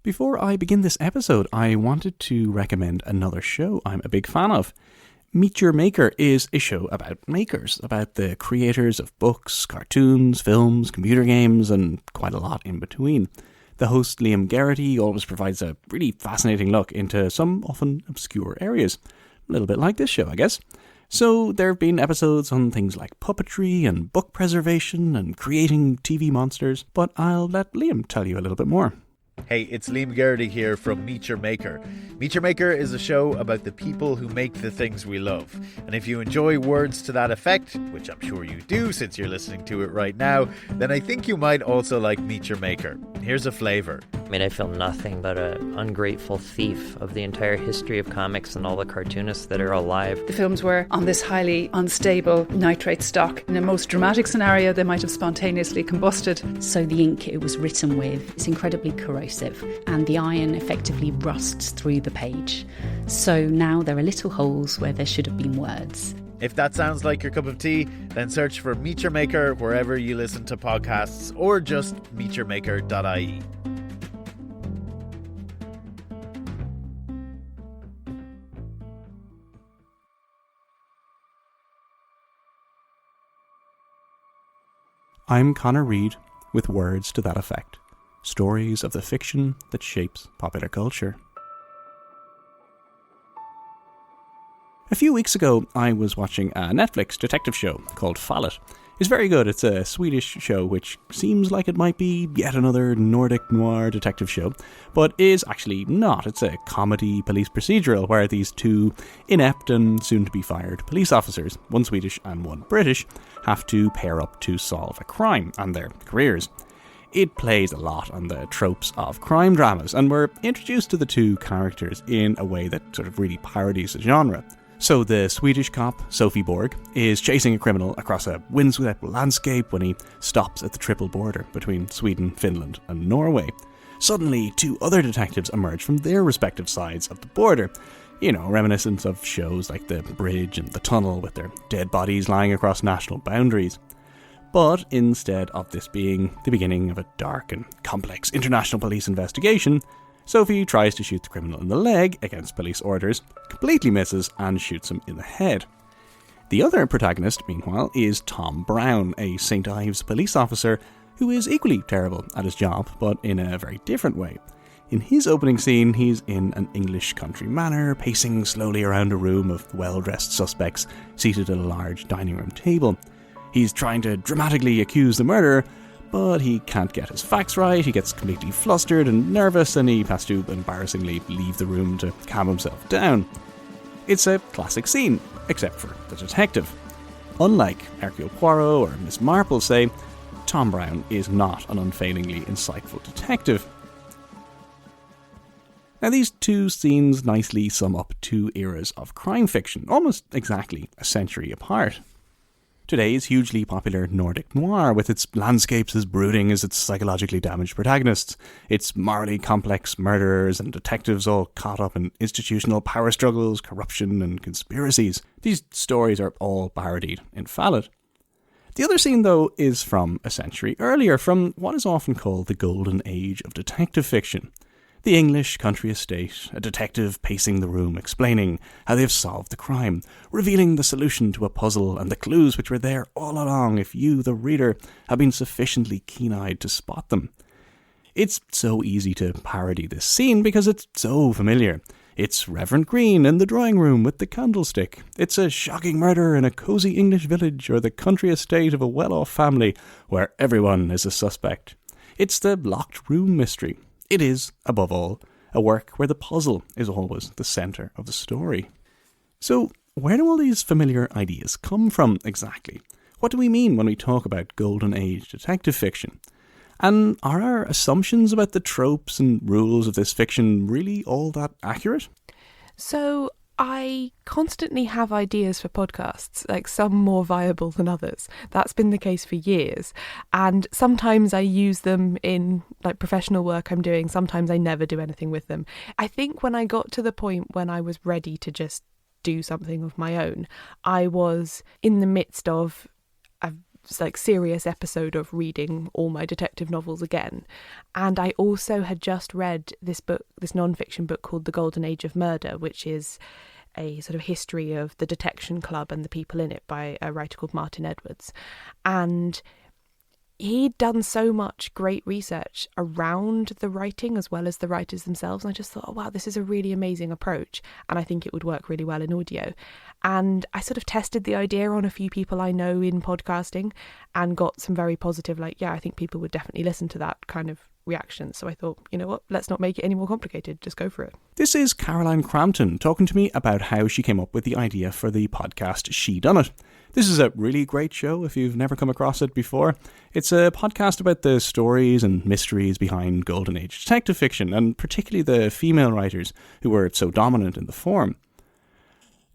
Before I begin this episode, I wanted to recommend another show I'm a big fan of. Meet Your Maker is a show about makers, about the creators of books, cartoons, films, computer games, and quite a lot in between. The host, Liam Geraghty, always provides a really fascinating look into some often obscure areas. A little bit like this show, I guess. So there have been episodes on things like puppetry and book preservation and creating TV monsters, but I'll let Liam tell you a little bit more. Hey, it's Liam Geraghty here from Meet Your Maker. Meet Your Maker is a show about the people who make the things we love. And if you enjoy words to that effect, which I'm sure you do since you're listening to it right now, then I think you might also like Meet Your Maker. Here's a flavour. I mean, I feel nothing but an ungrateful thief of the entire history of comics and all the cartoonists that are alive. The films were on this highly unstable nitrate stock. In a most dramatic scenario, they might have spontaneously combusted. So the ink it was written with is incredibly corrosive, and the iron effectively rusts through the page. So now there are little holes where there should have been words. If that sounds like your cup of tea, then search for Meet Your Maker wherever you listen to podcasts, or just meetyourmaker.ie. I'm Connor Reid with words to that effect. Stories of the fiction that shapes popular culture. A few weeks ago, I was watching a Netflix detective show called Fallet. It's very good. It's a Swedish show which seems like it might be yet another Nordic noir detective show, but is actually not. It's a comedy police procedural where these two inept and soon-to-be-fired police officers, one Swedish and one British, have to pair up to solve a crime and their careers. It plays a lot on the tropes of crime dramas, and we're introduced to the two characters in a way that sort of really parodies the genre. So the Swedish cop, Sophie Borg, is chasing a criminal across a windswept landscape when he stops at the triple border between Sweden, Finland and Norway. Suddenly, two other detectives emerge from their respective sides of the border. You know, reminiscent of shows like The Bridge and The Tunnel with their dead bodies lying across national boundaries. But instead of this being the beginning of a dark and complex international police investigation, Sophie tries to shoot the criminal in the leg against police orders, completely misses and shoots him in the head. The other protagonist, meanwhile, is Tom Brown, a St. Ives police officer who is equally terrible at his job, but in a very different way. In his opening scene, he's in an English country manor, pacing slowly around a room of well-dressed suspects seated at a large dining room table. He's trying to dramatically accuse the murderer, but he can't get his facts right, he gets completely flustered and nervous, and he has to embarrassingly leave the room to calm himself down. It's a classic scene, except for the detective. Unlike Hercule Poirot or Miss Marple, say, Tom Brown is not an unfailingly insightful detective. Now these two scenes nicely sum up two eras of crime fiction, almost exactly a century apart. Today's hugely popular Nordic noir, with its landscapes as brooding as its psychologically damaged protagonists, its morally complex murderers and detectives all caught up in institutional power struggles, corruption and conspiracies. These stories are all parodied in Fallet. The other scene, though, is from a century earlier, from what is often called the golden age of detective fiction. The English country estate, a detective pacing the room, explaining how they've solved the crime, revealing the solution to a puzzle and the clues which were there all along if you, the reader, have been sufficiently keen-eyed to spot them. It's so easy to parody this scene because it's so familiar. It's Reverend Green in the drawing room with the candlestick. It's a shocking murder in a cosy English village, or the country estate of a well-off family where everyone is a suspect. It's the locked room mystery. It is, above all, a work where the puzzle is always the centre of the story. So, where do all these familiar ideas come from exactly? What do we mean when we talk about Golden Age detective fiction? And are our assumptions about the tropes and rules of this fiction really all that accurate? So, I constantly have ideas for podcasts, like some more viable than others. That's been the case for years. And sometimes I use them in like professional work I'm doing. Sometimes I never do anything with them. I think when I got to the point when I was ready to just do something of my own, I was in the midst of a like serious episode of reading all my detective novels again. And I also had just read this non-fiction book called The Golden Age of Murder, which is a sort of history of the detection club and the people in it by a writer called Martin Edwards. And he'd done so much great research around the writing as well as the writers themselves. And I just thought, oh, wow, this is a really amazing approach. And I think it would work really well in audio. And I sort of tested the idea on a few people I know in podcasting and got some very positive, like, yeah, I think people would definitely listen to that kind of reaction. So I thought, you know what, let's not make it any more complicated. Just go for it. This is Caroline Crampton talking to me about how she came up with the idea for the podcast She Done It. This is a really great show if you've never come across it before. It's a podcast about the stories and mysteries behind Golden Age detective fiction, and particularly the female writers who were so dominant in the form.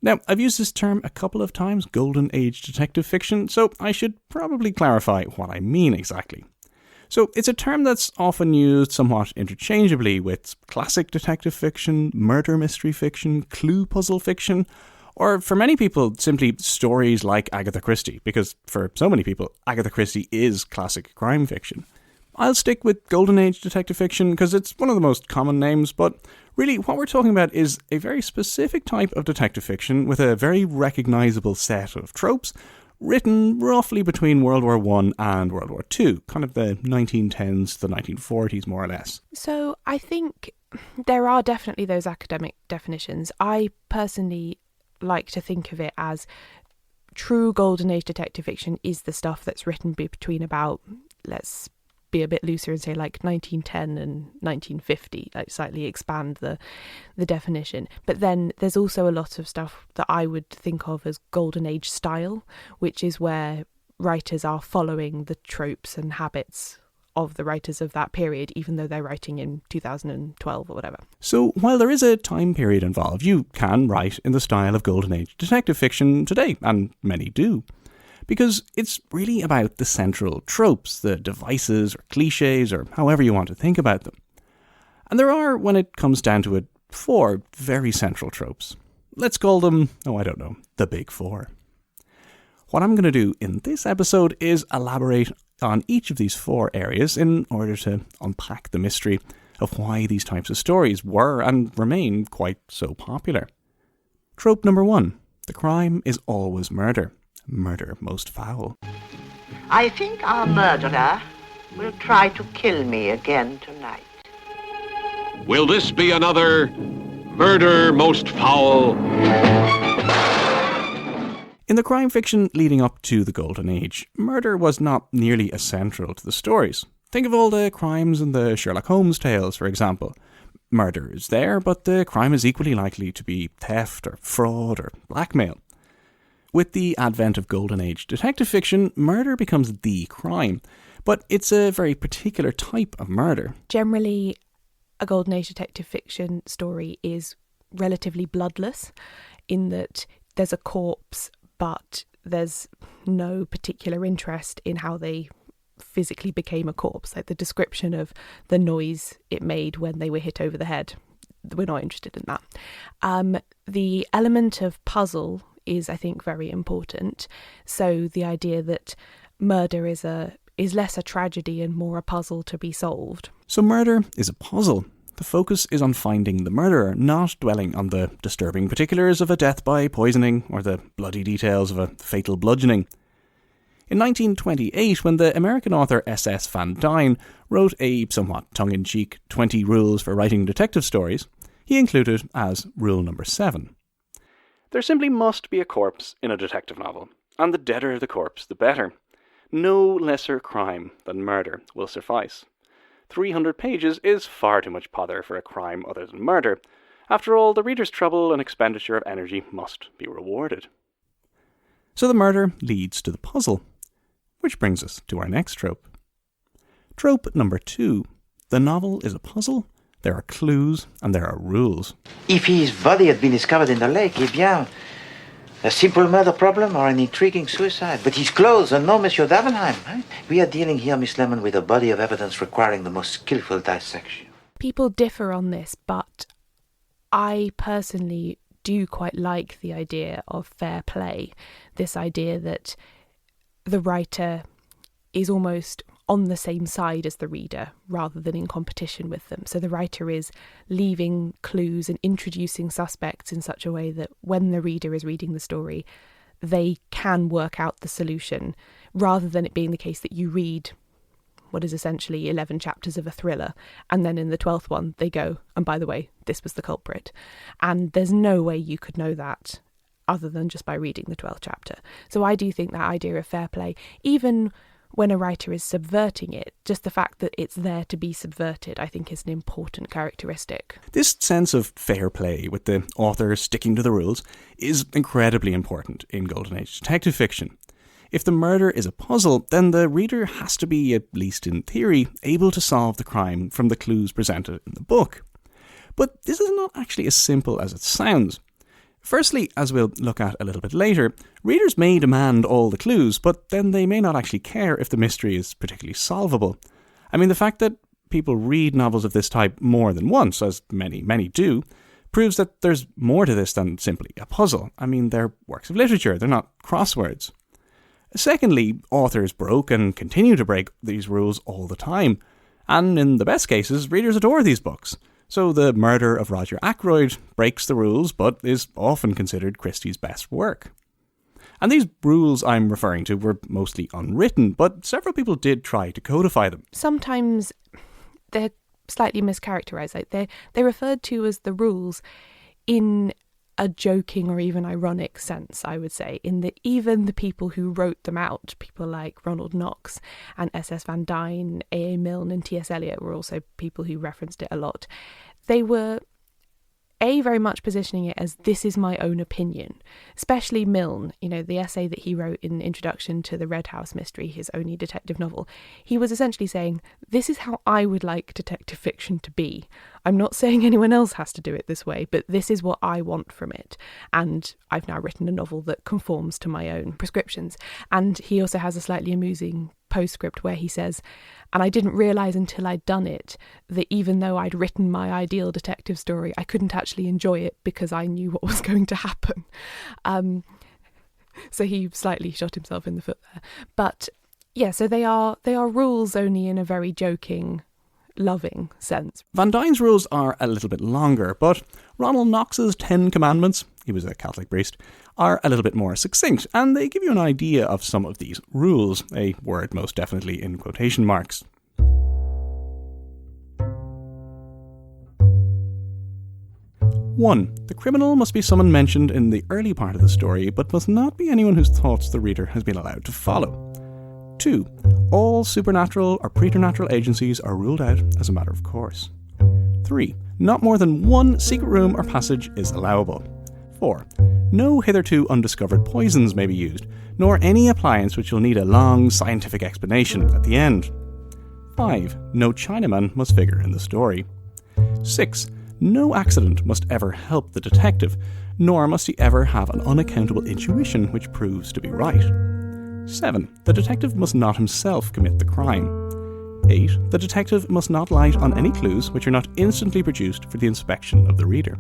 Now, I've used this term a couple of times, Golden Age detective fiction, so I should probably clarify what I mean exactly. So it's a term that's often used somewhat interchangeably with classic detective fiction, murder mystery fiction, clue puzzle fiction, or for many people, simply stories like Agatha Christie, because for so many people, Agatha Christie is classic crime fiction. I'll stick with Golden Age detective fiction because it's one of the most common names, but really what we're talking about is a very specific type of detective fiction with a very recognisable set of tropes written roughly between World War I and World War II, kind of the 1910s to the 1940s, more or less. So I think there are definitely those academic definitions. I personally like to think of it as true Golden Age detective fiction is the stuff that's written between about, let's be a bit looser and say like 1910 and 1950, like slightly expand the definition. But then there's also a lot of stuff that I would think of as Golden Age style, which is where writers are following the tropes and habits of the writers of that period, even though they're writing in 2012 or whatever. So while there is a time period involved, you can write in the style of Golden Age detective fiction today, and many do. Because it's really about the central tropes, the devices or cliches, or however you want to think about them. And there are, when it comes down to it, 4 very central tropes. Let's call them, the Big 4. What I'm going to do in this episode is elaborate on each of these 4 areas in order to unpack the mystery of why these types of stories were and remain quite so popular. Trope number 1. The crime is always murder. Murder most foul. I think our murderer will try to kill me again tonight. Will this be another murder most foul? In the crime fiction leading up to the Golden Age, murder was not nearly as central to the stories. Think of all the crimes in the Sherlock Holmes tales, for example. Murder is there, but the crime is equally likely to be theft or fraud or blackmail. With the advent of Golden Age detective fiction, murder becomes the crime, but it's a very particular type of murder. Generally, a Golden Age detective fiction story is relatively bloodless in that there's a corpse, but there's no particular interest in how they physically became a corpse. Like the description of the noise it made when they were hit over the head, we're not interested in that. The element of puzzle is, I think, very important. So the idea that murder is less a tragedy and more a puzzle to be solved. So murder is a puzzle. The focus is on finding the murderer, not dwelling on the disturbing particulars of a death by poisoning or the bloody details of a fatal bludgeoning. In 1928, when the American author S.S. Van Dyne wrote a somewhat tongue-in-cheek 20 rules for writing detective stories, he included as rule number 7. There simply must be a corpse in a detective novel, and the deader the corpse, the better. No lesser crime than murder will suffice. 300 pages is far too much pother for a crime other than murder. After all, the reader's trouble and expenditure of energy must be rewarded. So the murder leads to the puzzle, which brings us to our next trope. Trope number 2. The novel is a puzzle. There are clues and there are rules. If his body had been discovered in the lake, eh bien, a simple murder problem or an intriguing suicide. But his clothes are no Monsieur Davenheim. Right? We are dealing here, Miss Lemon, with a body of evidence requiring the most skillful dissection. People differ on this, but I personally do quite like the idea of fair play. This idea that the writer is almost on the same side as the reader rather than in competition with them. So the writer is leaving clues and introducing suspects in such a way that when the reader is reading the story, they can work out the solution, rather than it being the case that you read what is essentially 11 chapters of a thriller, and then in the 12th one they go, and by the way, this was the culprit. And there's no way you could know that other than just by reading the 12th chapter. So I do think that idea of fair play, even when a writer is subverting it, just the fact that it's there to be subverted, I think is an important characteristic. This sense of fair play, with the author sticking to the rules, is incredibly important in Golden Age detective fiction. If the murder is a puzzle, then the reader has to be, at least in theory, able to solve the crime from the clues presented in the book. But this is not actually as simple as it sounds. Firstly, as we'll look at a little bit later, readers may demand all the clues, but then they may not actually care if the mystery is particularly solvable. I mean, the fact that people read novels of this type more than once, as many do, proves that there's more to this than simply a puzzle. I mean, they're works of literature, they're not crosswords. Secondly, authors broke and continue to break these rules all the time. And in the best cases, readers adore these books. So the Murder of Roger Ackroyd breaks the rules, but is often considered Christie's best work. And these rules I'm referring to were mostly unwritten, but several people did try to codify them. Sometimes they're slightly mischaracterised. Like they're referred to as the rules in a joking or even ironic sense, I would say, in that even the people who wrote them out, people like Ronald Knox and S.S. Van Dyne, A.A. Milne and T.S. Eliot were also people who referenced it a lot. They were very much positioning it as, this is my own opinion. Especially Milne, the essay that he wrote in Introduction to the Red House Mystery, his only detective novel. He was essentially saying, this is how I would like detective fiction to be. I'm not saying anyone else has to do it this way, but this is what I want from it. And I've now written a novel that conforms to my own prescriptions. And he also has a slightly amusing postscript where he says, and I didn't realise until I'd done it that even though I'd written my ideal detective story, I couldn't actually enjoy it because I knew what was going to happen. So he slightly shot himself in the foot there. But yeah, so they are rules, only in a very joking, loving sense. Van Dyne's rules are a little bit longer, but Ronald Knox's 10 Commandments, he was a Catholic priest, are a little bit more succinct, and they give you an idea of some of these rules, a word most definitely in quotation marks. One, the criminal must be someone mentioned in the early part of the story, but must not be anyone whose thoughts the reader has been allowed to follow. 2. All supernatural or preternatural agencies are ruled out as a matter of course. 3. Not more than one secret room or passage is allowable. 4. No hitherto undiscovered poisons may be used, nor any appliance which will need a long scientific explanation at the end. 5. No Chinaman must figure in the story. 6. No accident must ever help the detective, nor must he ever have an unaccountable intuition which proves to be right. 7. The detective must not himself commit the crime. 8. The detective must not light on any clues which are not instantly produced for the inspection of the reader.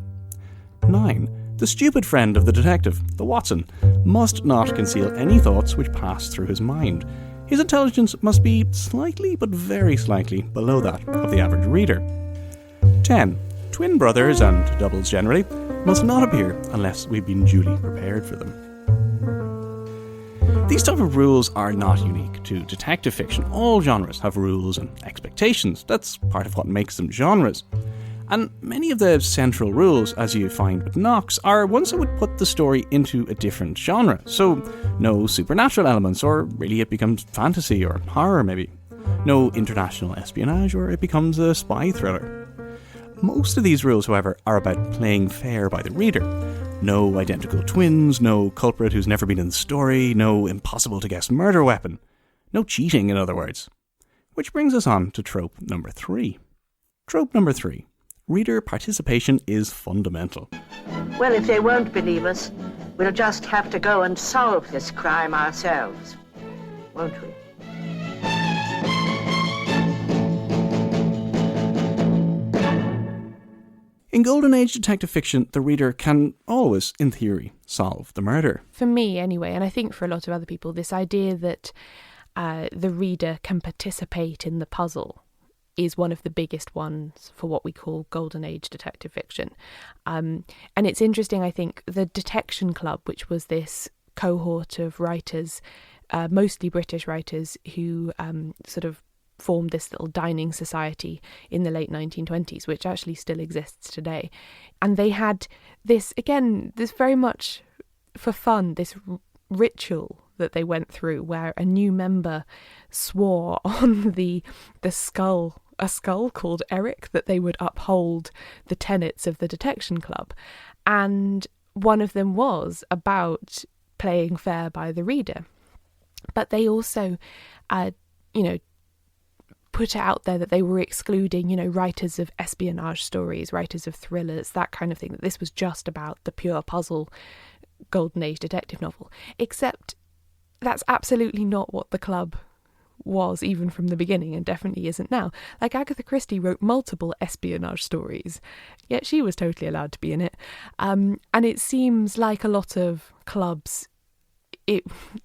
9. The stupid friend of the detective, the Watson, must not conceal any thoughts which pass through his mind. His intelligence must be slightly, but very slightly, below that of the average reader. 10. Twin brothers, and doubles generally, must not appear unless we've been duly prepared for them. These type of rules are not unique to detective fiction. All genres have rules and expectations. That's part of what makes them genres. And many of the central rules, as you find with Knox, are ones that would put the story into a different genre. So, no supernatural elements, or really it becomes fantasy or horror maybe. No international espionage, or it becomes a spy thriller. Most of these rules, however, are about playing fair by the reader. No identical twins, no culprit who's never been in the story, no impossible-to-guess murder weapon. No cheating, in other words. Which brings us on to trope number 3. Trope number 3. Reader participation is fundamental. Well, if they won't believe us, we'll just have to go and solve this crime ourselves, won't we? In Golden Age detective fiction, the reader can always, in theory, solve the murder. For me, anyway, and I think for a lot of other people, this idea that the reader can participate in the puzzle is one of the biggest ones for what we call Golden Age detective fiction. And it's interesting, I think, the Detection Club, which was this cohort of writers, mostly British writers, who sort of formed this little dining society in the late 1920s, which actually still exists today. And they had this, again, this very much for fun, this ritual that they went through where a new member swore on a skull called Eric, that they would uphold the tenets of the Detection Club. And one of them was about playing fair by the reader. But they also, put out there that they were excluding, writers of espionage stories, writers of thrillers, that kind of thing, that this was just about the pure puzzle Golden Age detective novel. Except that's absolutely not what the club was, even from the beginning, and definitely isn't now. Like, Agatha Christie wrote multiple espionage stories, yet she was totally allowed to be in it. And it seems like a lot of clubs,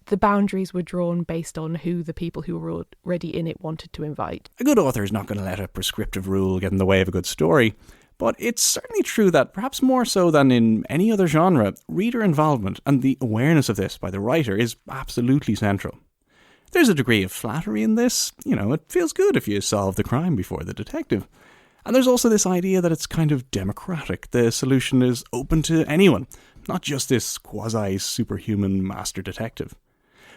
the boundaries were drawn based on who the people who were already in it wanted to invite. A good author is not going to let a prescriptive rule get in the way of a good story, but it's certainly true that, perhaps more so than in any other genre, reader involvement and the awareness of this by the writer is absolutely central. There's a degree of flattery in this. It feels good if you solve the crime before the detective. And there's also this idea that it's kind of democratic. The solution is open to anyone, not just this quasi-superhuman master detective.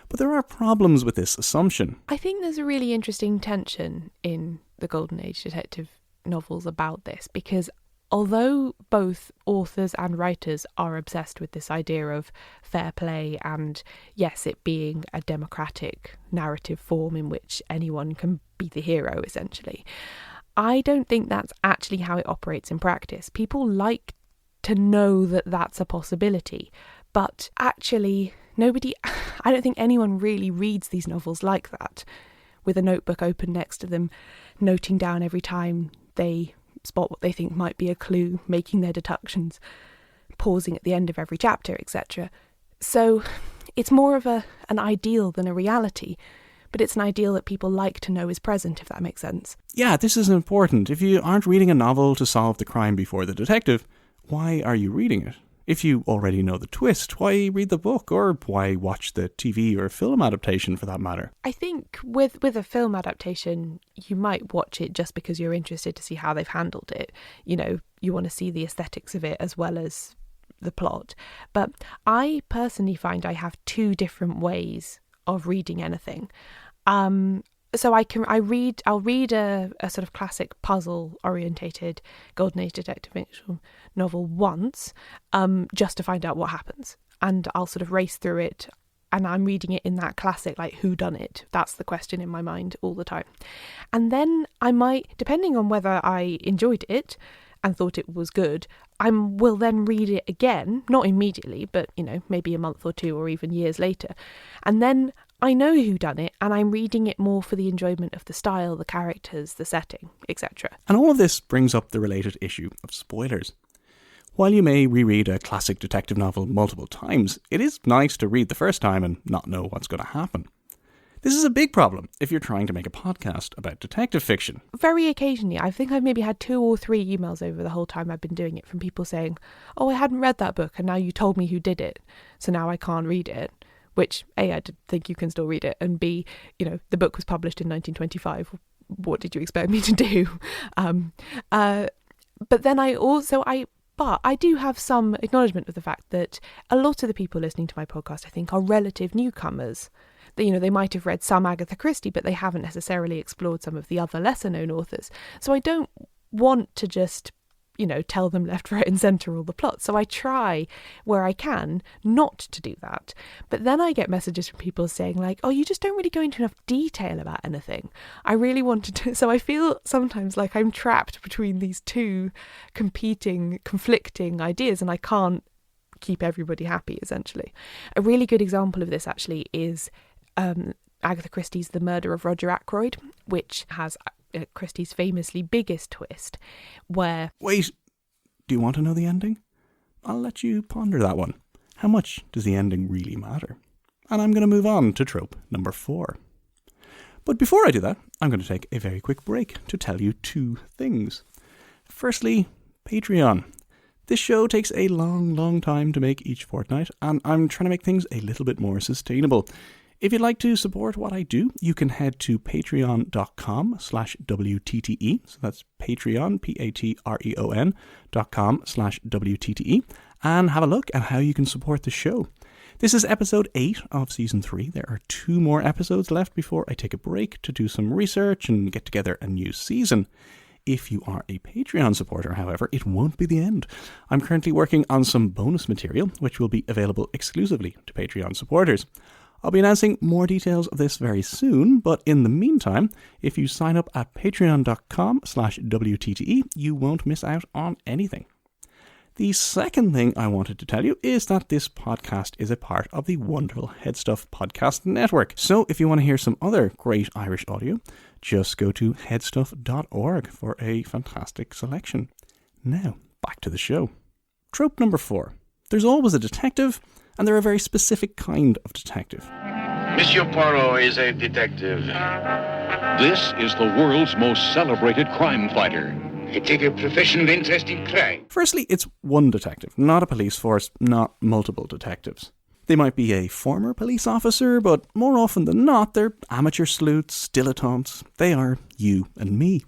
But there are problems with this assumption. I think there's a really interesting tension in the Golden Age detective novels about this, because although both authors and writers are obsessed with this idea of fair play and, yes, it being a democratic narrative form in which anyone can be the hero, essentially, I don't think that's actually how it operates in practice. People like to know that that's a possibility, but actually I don't think anyone really reads these novels like that, with a notebook open next to them, noting down every time they spot what they think might be a clue, making their deductions, pausing at the end of every chapter, etc. So it's more of an ideal than a reality, but it's an ideal that people like to know is present, if that makes sense. Yeah, this is important. If you aren't reading a novel to solve the crime before the detective, why are you reading it? If you already know the twist, why read the book, or why watch the TV or film adaptation for that matter? I think with a film adaptation, you might watch it just because you're interested to see how they've handled it. You want to see the aesthetics of it as well as the plot. But I personally find I have two different ways of reading anything. So I'll read a sort of classic puzzle orientated Golden Age detective fiction novel once, just to find out what happens, and I'll sort of race through it, and I'm reading it in that classic, like, who done it? That's the question in my mind all the time. And then I might, depending on whether I enjoyed it and thought it was good, I will then read it again, not immediately, but maybe a month or two or even years later, and then I know who done it, and I'm reading it more for the enjoyment of the style, the characters, the setting, etc. And all of this brings up the related issue of spoilers. While you may reread a classic detective novel multiple times, it is nice to read the first time and not know what's going to happen. This is a big problem if you're trying to make a podcast about detective fiction. Very occasionally, I think I've maybe had 2 or 3 emails over the whole time I've been doing it from people saying, "Oh, I hadn't read that book and now you told me who did it, so now I can't read it." Which, A, I did think you can still read it, and B, the book was published in 1925. What did you expect me to do? But then I do have some acknowledgement of the fact that a lot of the people listening to my podcast, I think, are relative newcomers. They might have read some Agatha Christie, but they haven't necessarily explored some of the other lesser-known authors. So I don't want to just tell them left, right and centre all the plots. So I try, where I can, not to do that. But then I get messages from people saying like, "Oh, you just don't really go into enough detail about anything." I really wanted to. So I feel sometimes like I'm trapped between these two conflicting ideas, and I can't keep everybody happy, essentially. A really good example of this, actually, is Agatha Christie's The Murder of Roger Ackroyd, which has Christie's famously biggest twist, where... Wait, Do you want to know the ending? I'll let you ponder that one. How much does the ending really matter? And I'm going to move on to trope number 4. But before I do that, I'm going to take a very quick break to tell you 2 things. Firstly, Patreon. This show takes a long time to make each fortnight, and I'm trying to make things a little bit more sustainable. If you'd like to support what I do, you can head to patreon.com/WTTE. So that's Patreon, patreon.com/WTTE, and have a look at how you can support the show. This is episode 8 of season 3. There are 2 more episodes left before I take a break to do some research and get together a new season. If you are a Patreon supporter, however, it won't be the end. I'm currently working on some bonus material, which will be available exclusively to Patreon supporters. I'll be announcing more details of this very soon, but in the meantime, if you sign up at patreon.com/WTTE, you won't miss out on anything. The second thing I wanted to tell you is that this podcast is a part of the wonderful Headstuff podcast network. So if you want to hear some other great Irish audio, just go to headstuff.org for a fantastic selection. Now, back to the show. Trope number 4. There's always a detective, and they're a very specific kind of detective. Monsieur Poirot is a detective. This is the world's most celebrated crime fighter. I take a professional interest in crime. Firstly, it's one detective, not a police force, not multiple detectives. They might be a former police officer, but more often than not, they're amateur sleuths, dilettantes. They are you and me.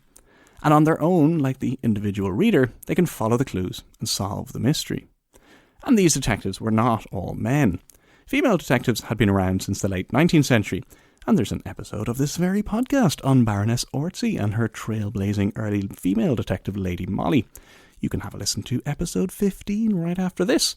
And on their own, like the individual reader, they can follow the clues and solve the mystery. And these detectives were not all men. Female detectives had been around since the late 19th century, and there's an episode of this very podcast on Baroness Orczy and her trailblazing early female detective Lady Molly. You can have a listen to episode 15 right after this.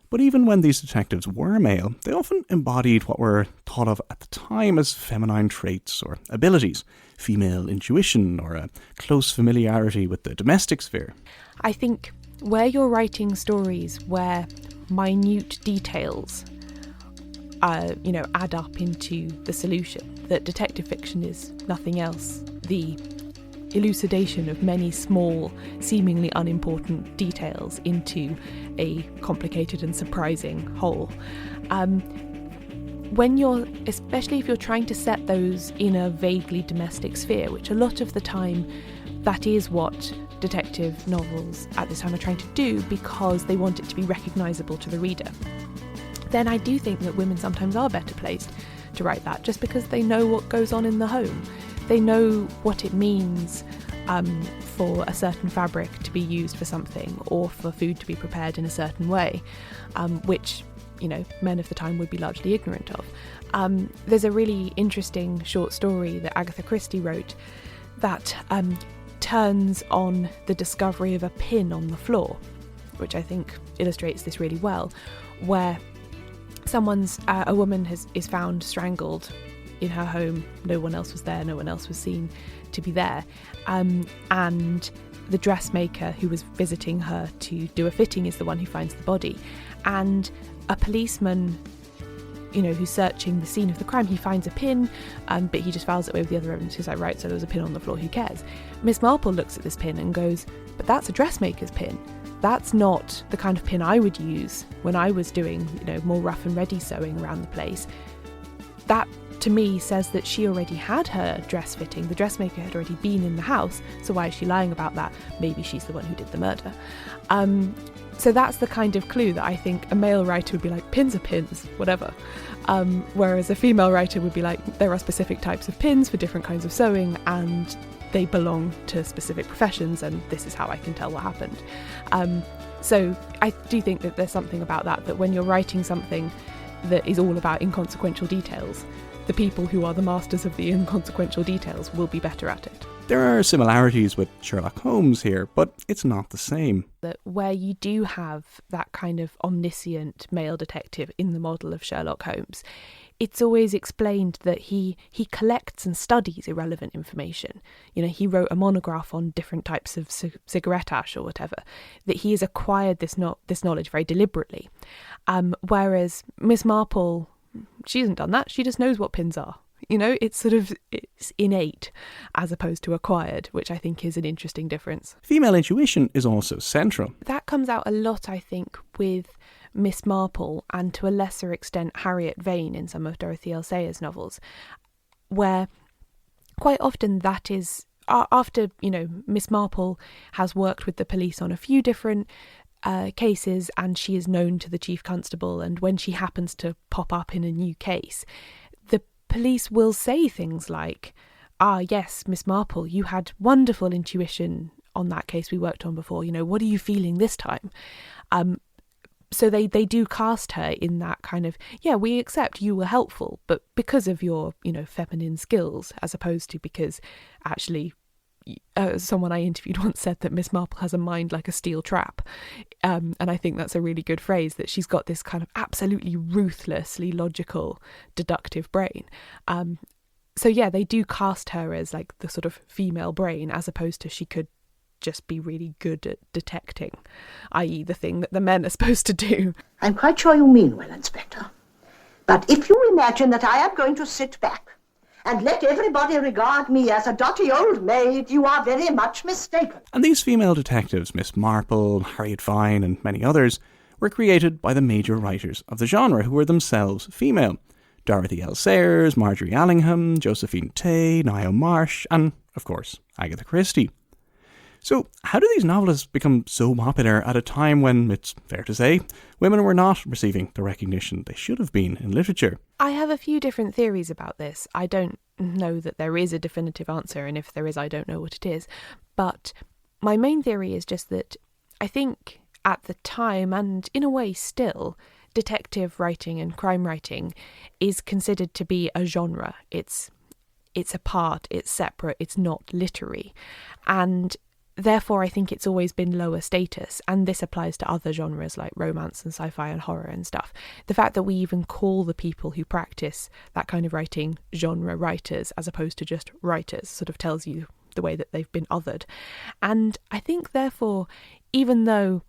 But even when these detectives were male, they often embodied what were thought of at the time as feminine traits or abilities, female intuition or a close familiarity with the domestic sphere. I think where you're writing stories where minute details add up into the solution, that detective fiction is nothing else, the elucidation of many small, seemingly unimportant details into a complicated and surprising whole. Especially if you're trying to set those in a vaguely domestic sphere, which a lot of the time that is what detective novels at this time are trying to do because they want it to be recognisable to the reader, then I do think that women sometimes are better placed to write that, just because they know what goes on in the home. They know what it means for a certain fabric to be used for something, or for food to be prepared in a certain way, which, men of the time would be largely ignorant of. There's a really interesting short story that Agatha Christie wrote that turns on the discovery of a pin on the floor, which I think illustrates this really well, where a woman is found strangled in her home. No one else was there, no one else was seen to be there, and the dressmaker who was visiting her to do a fitting is the one who finds the body. And a policeman, who's searching the scene of the crime, he finds a pin, but he just files it away with the other evidence. He's like, right, so there was a pin on the floor, who cares? Miss Marple looks at this pin and goes, but that's a dressmaker's pin. That's not the kind of pin I would use when I was doing, more rough and ready sewing around the place. That, to me, says that she already had her dress fitting. The dressmaker had already been in the house, so why is she lying about that? Maybe she's the one who did the murder. So that's the kind of clue that I think a male writer would be like, pins are pins, whatever. Whereas a female writer would be like, there are specific types of pins for different kinds of sewing, and they belong to specific professions, and this is how I can tell what happened. So I do think that there's something about that when you're writing something that is all about inconsequential details, the people who are the masters of the inconsequential details will be better at it. There are similarities with Sherlock Holmes here, but it's not the same. That where you do have that kind of omniscient male detective in the model of Sherlock Holmes, it's always explained that he collects and studies irrelevant information. He wrote a monograph on different types of cigarette ash or whatever, that he has acquired this knowledge very deliberately. Whereas Miss Marple, she hasn't done that. She just knows what pins are. You know, it's innate as opposed to acquired, which I think is an interesting difference. Female intuition is also central. That comes out a lot, I think, with Miss Marple and to a lesser extent Harriet Vane in some of Dorothy L. Sayers' novels, where quite often that is after, Miss Marple has worked with the police on a few different cases and she is known to the chief constable, and when she happens to pop up in a new case, the police will say things like, yes, Miss Marple, you had wonderful intuition on that case we worked on before, what are you feeling this time? So they do cast her in that kind of, we accept you were helpful, but because of your, feminine skills, as opposed to because actually someone I interviewed once said that Miss Marple has a mind like a steel trap. And I think that's a really good phrase, that she's got this kind of absolutely ruthlessly logical, deductive brain. So they do cast her as like the sort of female brain, as opposed to she could just be really good at detecting, i.e. the thing that the men are supposed to do. I'm quite sure you mean well, Inspector. But if you imagine that I am going to sit back and let everybody regard me as a dotty old maid, you are very much mistaken. And these female detectives, Miss Marple, Harriet Vine and many others, were created by the major writers of the genre who were themselves female. Dorothy L. Sayers, Marjorie Allingham, Josephine Tey, Ngaio Marsh and, of course, Agatha Christie. So, how do these novelists become so popular at a time when, it's fair to say, women were not receiving the recognition they should have been in literature? I have a few different theories about this. I don't know that there is a definitive answer, and if there is, I don't know what it is. But my main theory is just that I think at the time, and in a way still, detective writing and crime writing is considered to be a genre. It's apart, it's separate, it's not literary. And therefore, I think it's always been lower status, and this applies to other genres like romance and sci-fi and horror and stuff. The fact that we even call the people who practice that kind of writing genre writers as opposed to just writers sort of tells you the way that they've been othered. And I think, therefore, even though,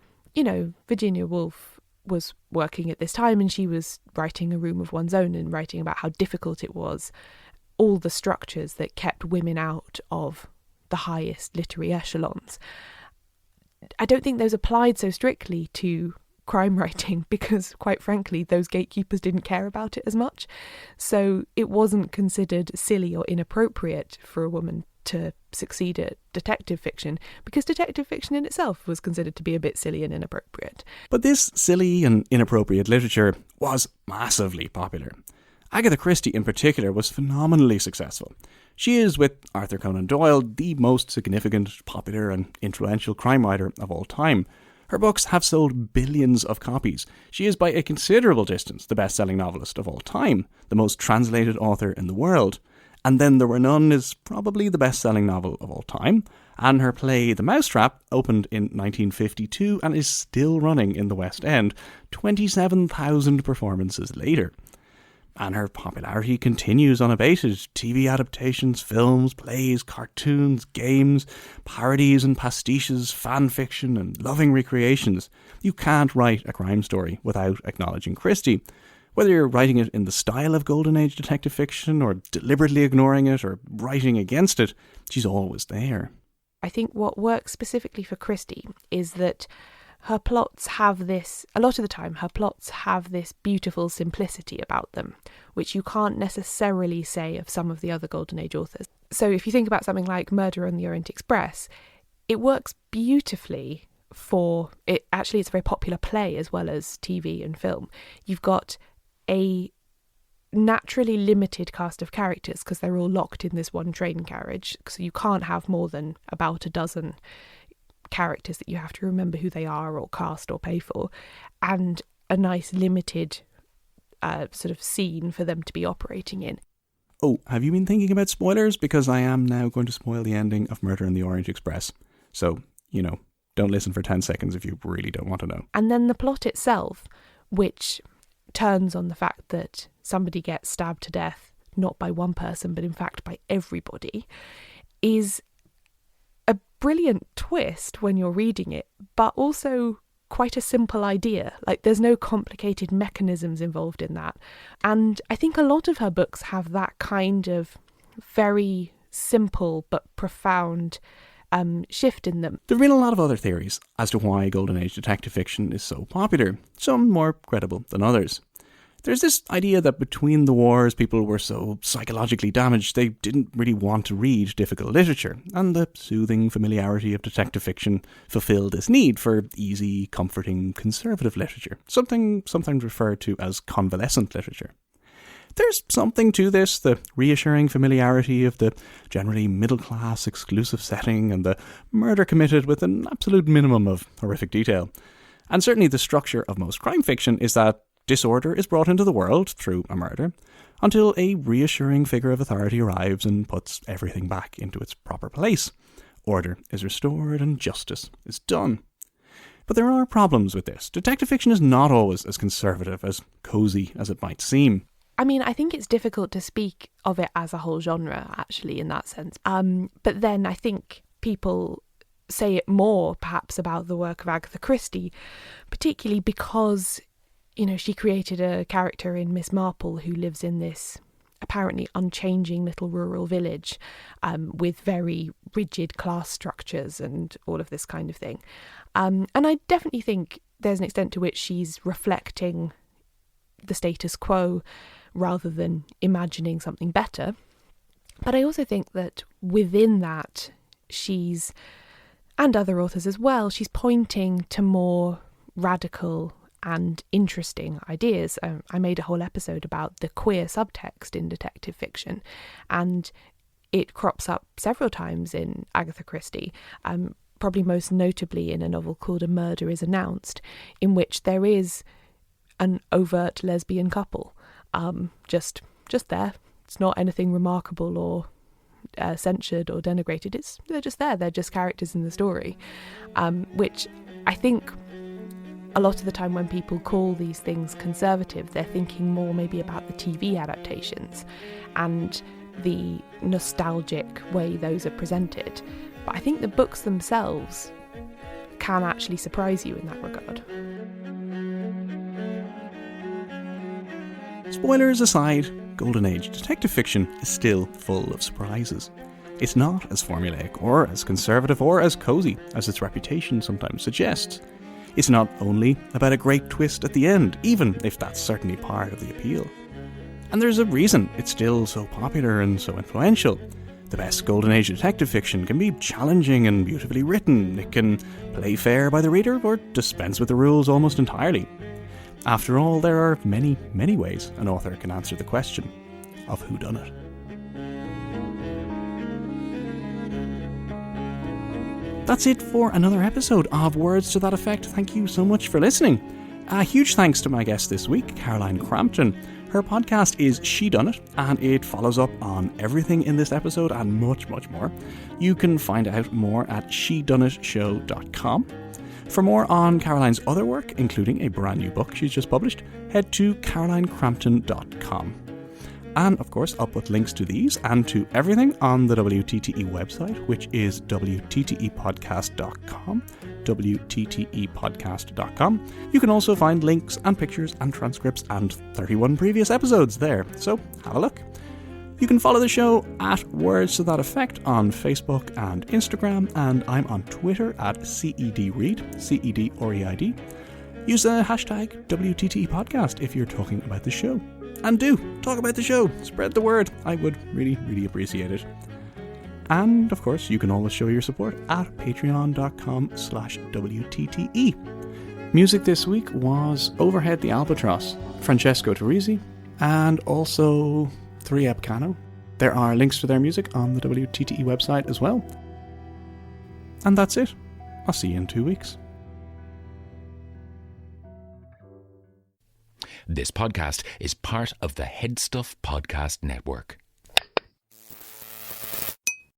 Virginia Woolf was working at this time and she was writing A Room of One's Own and writing about how difficult it was, all the structures that kept women out of the highest literary echelons, I don't think those applied so strictly to crime writing because, quite frankly, those gatekeepers didn't care about it as much. So it wasn't considered silly or inappropriate for a woman to succeed at detective fiction because detective fiction in itself was considered to be a bit silly and inappropriate. But this silly and inappropriate literature was massively popular. Agatha Christie in particular was phenomenally successful. She is, with Arthur Conan Doyle, the most significant, popular and influential crime writer of all time. Her books have sold billions of copies. She is by a considerable distance the best-selling novelist of all time, the most translated author in the world. And Then There Were None is probably the best-selling novel of all time, and her play The Mousetrap opened in 1952 and is still running in the West End, 27,000 performances later. And her popularity continues unabated. TV adaptations, films, plays, cartoons, games, parodies and pastiches, fan fiction and loving recreations. You can't write a crime story without acknowledging Christie. Whether you're writing it in the style of Golden Age detective fiction or deliberately ignoring it or writing against it, she's always there. I think what works specifically for Christie is that her plots have this, a lot of the time, her plots have this beautiful simplicity about them, which you can't necessarily say of some of the other Golden Age authors. So if you think about something like Murder on the Orient Express, it works beautifully for it. Actually, it's a very popular play as well as TV and film. You've got a naturally limited cast of characters because they're all locked in this one train carriage, so you can't have more than about a dozen characters that you have to remember who they are or cast or pay for, and a nice limited sort of scene for them to be operating in. Oh, have you been thinking about spoilers? Because I am now going to spoil the ending of Murder on the Orient Express. So, don't listen for 10 seconds if you really don't want to know. And then the plot itself, which turns on the fact that somebody gets stabbed to death, not by one person, but in fact by everybody, is a brilliant twist when you're reading it, but also quite a simple idea. Like, there's no complicated mechanisms involved in that. And I think a lot of her books have that kind of very simple but profound shift in them. There have been a lot of other theories as to why Golden Age detective fiction is so popular, some more credible than others. There's this idea that between the wars people were so psychologically damaged they didn't really want to read difficult literature, and the soothing familiarity of detective fiction fulfilled this need for easy, comforting, conservative literature, something sometimes referred to as convalescent literature. There's something to this, the reassuring familiarity of the generally middle-class exclusive setting and the murder committed with an absolute minimum of horrific detail. And certainly the structure of most crime fiction is that disorder is brought into the world through a murder until a reassuring figure of authority arrives and puts everything back into its proper place. Order is restored and justice is done. But there are problems with this. Detective fiction is not always as conservative, as cosy as it might seem. I mean, I think it's difficult to speak of it as a whole genre, actually, in that sense. But then I think people say it more, perhaps, about the work of Agatha Christie, particularly because, you know, she created a character in Miss Marple who lives in this apparently unchanging little rural village with very rigid class structures and all of this kind of thing. And I definitely think there's an extent to which she's reflecting the status quo rather than imagining something better. But I also think that within that, she's, and other authors as well, she's pointing to more radical and interesting ideas. I made a whole episode about the queer subtext in detective fiction, and it crops up several times in Agatha Christie, probably most notably in a novel called A Murder is Announced, in which there is an overt lesbian couple, just there. It's not anything remarkable or censured or denigrated. They're just there. They're just characters in the story, which I think a lot of the time when people call these things conservative, they're thinking more maybe about the TV adaptations and the nostalgic way those are presented. But I think the books themselves can actually surprise you in that regard. Spoilers aside, Golden Age detective fiction is still full of surprises. It's not as formulaic or as conservative or as cosy as its reputation sometimes suggests. It's not only about a great twist at the end, even if that's certainly part of the appeal. And there's a reason it's still so popular and so influential. The best Golden Age detective fiction can be challenging and beautifully written. It can play fair by the reader or dispense with the rules almost entirely. After all, there are many, many ways an author can answer the question of whodunit. That's it for another episode of Words to That Effect. Thank you so much for listening. A huge thanks to my guest this week, Caroline Crampton. Her podcast is She Done It, and it follows up on everything in this episode and much, much more. You can find out more at shedonitshow.com. For more on Caroline's other work, including a brand new book she's just published, head to carolinecrampton.com. And of course, I'll put links to these and to everything on the WTTE website, which is wttepodcast.com, wttepodcast.com. You can also find links and pictures and transcripts and 31 previous episodes there, so have a look. You can follow the show at Words to That Effect on Facebook and Instagram, and I'm on Twitter at CEDRead, CEDReid. Use the hashtag WTTE Podcast if you're talking about the show. And do talk about the show, spread the word. I would really, really appreciate it. And of course, you can always show your support at patreon.com/WTTE. Music this week was Overhead the Albatross, Francesco Teresi, and also 3 Cano. There are links to their music on the WTTE website as well. And that's it. I'll see you in 2 weeks. This podcast is part of the Headstuff Podcast Network.